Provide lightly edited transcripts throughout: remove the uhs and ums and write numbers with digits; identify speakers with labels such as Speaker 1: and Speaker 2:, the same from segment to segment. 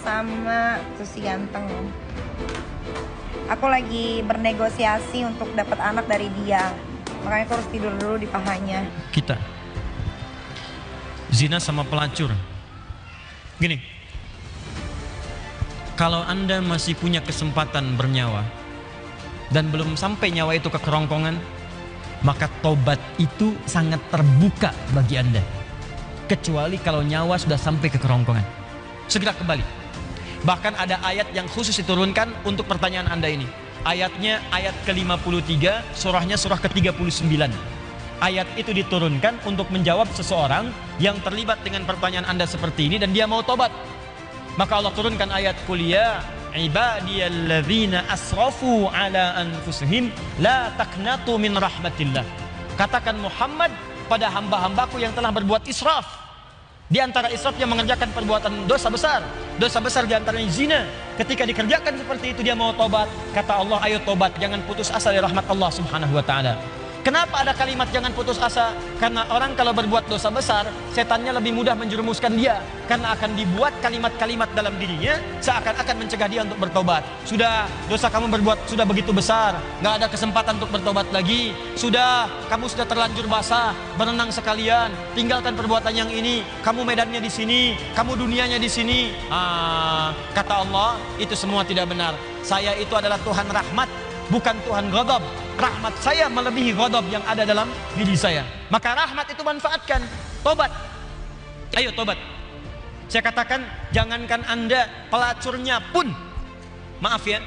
Speaker 1: sama tuh si ganteng. Aku lagi bernegosiasi untuk dapat anak dari dia. Makanya aku harus tidur dulu di pahanya.
Speaker 2: Kita zina sama pelacur. Gini, kalau Anda masih punya kesempatan bernyawa dan belum sampai nyawa itu ke kerongkongan, maka tobat itu sangat terbuka bagi Anda. Kecuali kalau nyawa sudah sampai ke kerongkongan, segera kembali. Bahkan ada ayat yang khusus diturunkan untuk pertanyaan Anda ini. Ayatnya ayat ke-53, surahnya surah ke-39. Ayat itu diturunkan untuk menjawab seseorang yang terlibat dengan pertanyaan Anda seperti ini dan dia mau tobat. Maka Allah turunkan ayat kuliah, ibadiyalladzina asrafu ala anfusihim la taqnatu min rahmatillah. Katakan Muhammad pada hamba-hambaku yang telah berbuat israf. Di antara israf yang mengerjakan perbuatan dosa besar. Dosa besar di antaranya zina. Ketika dikerjakan seperti itu dia mau tobat. Kata Allah, ayo tobat, jangan putus asa dari rahmat Allah Subhanahu wa taala. Kenapa ada kalimat jangan putus asa? Karena orang kalau berbuat dosa besar, setannya lebih mudah menjerumuskan dia. Karena akan dibuat kalimat-kalimat dalam dirinya seakan-akan mencegah dia untuk bertobat. Sudah, dosa kamu berbuat sudah begitu besar, gak ada kesempatan untuk bertobat lagi. Sudah, kamu sudah terlanjur basah, berenang sekalian, tinggalkan perbuatan yang ini. Kamu medannya di sini, kamu dunianya di sini. Kata Allah, itu semua tidak benar. Saya itu adalah Tuhan rahmat, bukan Tuhan ghadab. Rahmat saya melebihi ghadab yang ada dalam diri saya. Maka rahmat itu manfaatkan. Tobat. Ayo tobat. Saya katakan, jangankan Anda, pelacurnya pun, maaf ya,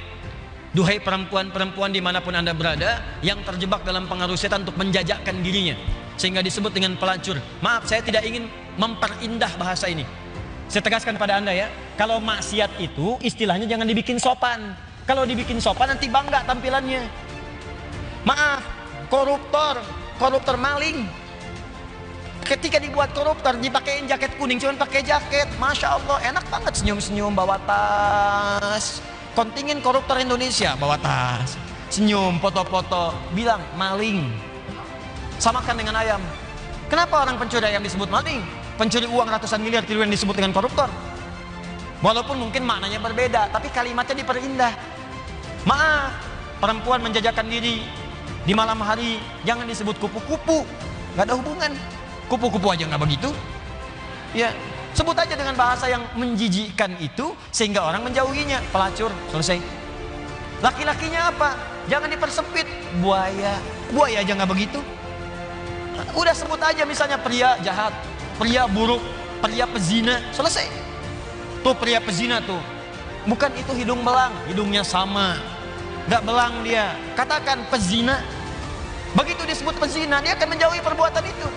Speaker 2: duhai perempuan-perempuan dimanapun Anda berada yang terjebak dalam pengaruh setan untuk menjajakkan dirinya sehingga disebut dengan pelacur. Maaf, saya tidak ingin memperindah bahasa ini. Saya tegaskan pada Anda ya, kalau maksiat itu istilahnya jangan dibikin sopan. Kalau dibikin sopan nanti bangga tampilannya. Maaf, koruptor maling. Ketika dibuat koruptor, dipakein jaket kuning, cuman pakai jaket, masya Allah, enak banget senyum-senyum bawa tas. Kontingen koruptor Indonesia bawa tas, senyum, foto-foto, bilang maling. Samakan dengan ayam. Kenapa orang pencuri ayam disebut maling? Pencuri uang ratusan miliar triliun disebut dengan koruptor. Walaupun mungkin maknanya berbeda, tapi kalimatnya diperindah. Maaf, perempuan menjajakan diri di malam hari jangan disebut kupu-kupu, nggak ada hubungan. Kupu-kupu aja nggak begitu. Ya, sebut aja dengan bahasa yang menjijikkan itu sehingga orang menjauhinya. Pelacur, selesai. Laki-lakinya apa? Jangan dipersempit. Buaya aja nggak begitu. Udah sebut aja misalnya pria jahat, pria buruk, pria pezina, selesai. Tuh pria pezina tuh, bukan itu hidung belang, hidungnya sama, nggak belang dia. Katakan pezina. Begitu disebut pezina, dia akan menjauhi perbuatan itu.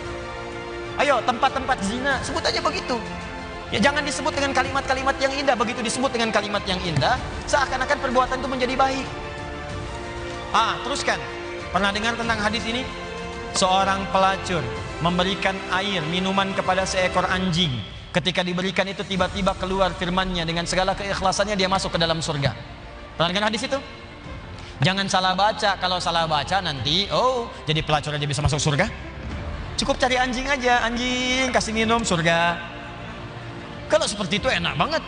Speaker 2: Ayo, tempat-tempat zina, sebut aja begitu. Ya jangan disebut dengan kalimat-kalimat yang indah. Begitu disebut dengan kalimat yang indah, seakan-akan perbuatan itu menjadi baik. Teruskan. Pernah dengar tentang hadis ini? Seorang pelacur memberikan air, minuman kepada seekor anjing. Ketika diberikan itu tiba-tiba keluar firman-Nya dengan segala keikhlasannya dia masuk ke dalam surga. Pernah dengar hadis itu? Jangan salah baca. Kalau salah baca nanti, jadi pelacur aja bisa masuk surga. Cukup cari anjing aja, anjing kasih minum surga. Kalau seperti itu enak banget.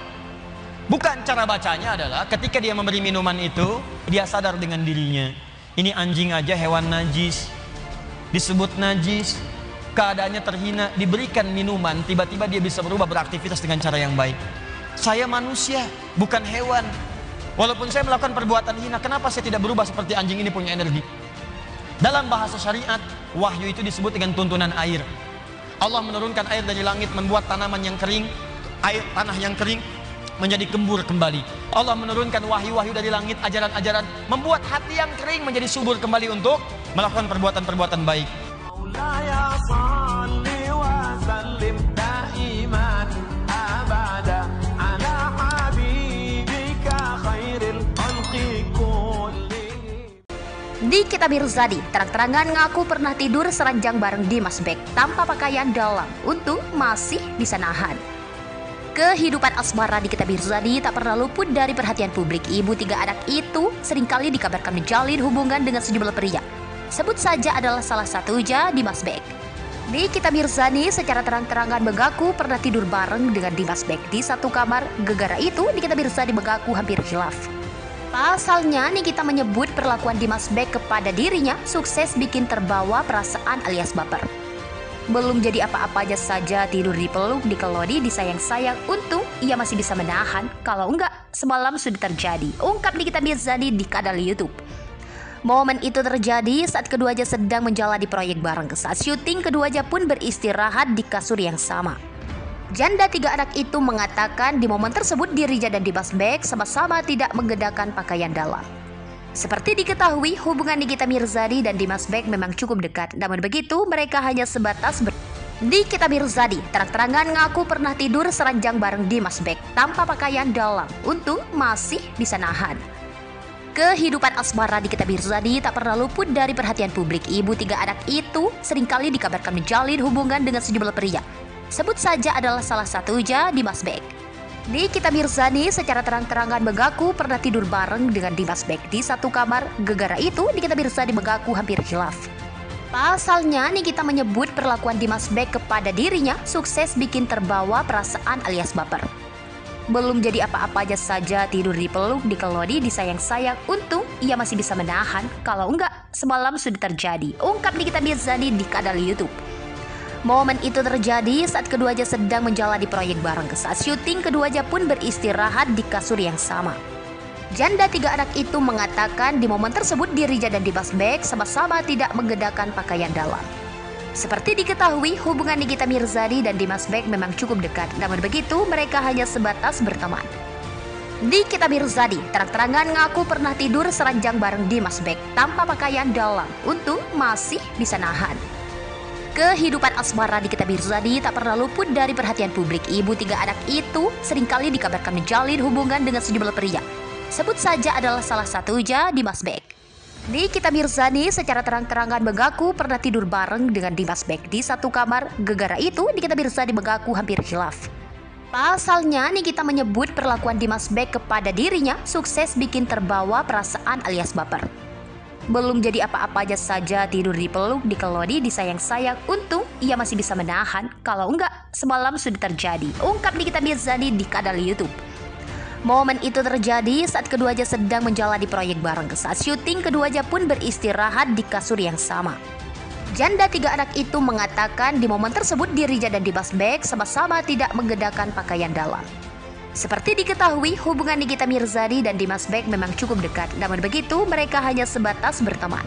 Speaker 2: Bukan, cara bacanya adalah ketika dia memberi minuman itu, dia sadar dengan dirinya. Ini anjing aja hewan najis, disebut najis, keadaannya terhina, diberikan minuman, tiba-tiba dia bisa berubah beraktivitas dengan cara yang baik. Saya manusia, bukan hewan. Walaupun saya melakukan perbuatan hina, kenapa saya tidak berubah seperti anjing ini punya energi? Dalam bahasa syariat, wahyu itu disebut dengan tuntunan air. Allah menurunkan air dari langit, membuat tanaman yang kering, tanah yang kering menjadi gembur kembali. Allah menurunkan wahyu-wahyu dari langit, ajaran-ajaran, membuat hati yang kering menjadi subur kembali untuk melakukan perbuatan-perbuatan baik.
Speaker 3: Di Kita Mirzadi, terang-terangan ngaku pernah tidur seranjang bareng Dimas Beck tanpa pakaian dalam, untung masih bisa nahan. Kehidupan asmara di Kita Mirzadi tak pernah luput dari perhatian publik. Ibu 3 anak itu seringkali dikabarkan menjalin hubungan dengan sejumlah pria. Sebut saja adalah salah satunya Dimas Beck. Nikita Mirzani secara terang-terangan mengaku pernah tidur bareng dengan Dimas Beck di satu kamar. Gegara itu, Nikita Mirzani mengaku hampir khilaf. Pasalnya, Nikita menyebut perlakuan Dimas Beck kepada dirinya sukses bikin terbawa perasaan alias baper. Belum jadi apa-apa aja saja tidur dipeluk, dikelodi, disayang-sayang. Untung ia masih bisa menahan. Kalau enggak, semalam sudah terjadi. Ungkap Nikita Mirzani di kanal YouTube. Momen itu terjadi saat keduanya sedang menjalani proyek bareng. Saat syuting, keduanya pun beristirahat di kasur yang sama. Janda 3 anak itu mengatakan di momen tersebut dirinya dan Dimas Beck sama-sama tidak menggedakan pakaian dalam. Seperti diketahui, hubungan Nikita Mirzani dan Dimas Beck memang cukup dekat. Namun begitu, mereka hanya sebatas Nikita Mirzani terang-terangan ngaku pernah tidur seranjang bareng Dimas Beck tanpa pakaian dalam. Untung masih bisa nahan. Kehidupan asmara Nikita Mirzani tak pernah luput dari perhatian publik. Ibu 3 anak itu seringkali dikabarkan menjalin hubungan dengan sejumlah pria. Sebut saja adalah salah satunya Dimas Beck. Nikita Mirzani secara terang-terangan mengaku pernah tidur bareng dengan Dimas Beck di satu kamar. Gegara itu, Nikita Mirzani mengaku hampir khilaf. Pasalnya, Nikita menyebut perlakuan Dimas Beck kepada dirinya sukses bikin terbawa perasaan alias baper. Belum jadi apa-apa aja saja tidur dipeluk, dikelodi, disayang-sayang. Untung ia masih bisa menahan. Kalau enggak, semalam sudah terjadi. Ungkap Nikita Mirzani di kanal YouTube. Momen itu terjadi saat keduanya sedang menjalani proyek bareng. Saat syuting, keduanya pun beristirahat di kasur yang sama. Janda 3 anak itu mengatakan di momen tersebut dirinya dan Dimas Beck sama-sama tidak menggedakan pakaian dalam. Seperti diketahui, hubungan Nikita Mirzani dan Dimas Beck memang cukup dekat. Namun begitu, mereka hanya sebatas berteman. Nikita Mirzani terang-terangan ngaku pernah tidur seranjang bareng Dimas Beck tanpa pakaian dalam. Untung masih bisa nahan. Kehidupan asmara Nikita Mirzani tak pernah luput dari perhatian publik. Ibu 3 anak itu seringkali dikabarkan menjalin hubungan dengan sejumlah pria. Sebut saja adalah salah satunya Dimas Beck. Nikita Mirzani secara terang-terangan mengaku pernah tidur bareng dengan Dimas Beck di satu kamar. Gegara itu, Nikita Mirzani mengaku hampir khilaf. Pasalnya, Nikita menyebut perlakuan Dimas Beck kepada dirinya sukses bikin terbawa perasaan alias baper. Belum jadi apa-apa aja saja tidur dipeluk, dikelodi, disayang-sayang. Untung ia masih bisa menahan. Kalau enggak, semalam sudah terjadi. Ungkap Nikita Mirzani di kanal YouTube. Momen itu terjadi saat keduanya sedang menjalani proyek bareng. Saat syuting, keduanya pun beristirahat di kasur yang sama. Janda 3 anak itu mengatakan di momen tersebut dirinya dan Dimas Beck sama-sama tidak menggedakan pakaian dalam. Seperti diketahui, hubungan Nikita Mirzani dan Dimas Beck memang cukup dekat. Namun begitu, mereka hanya sebatas berteman.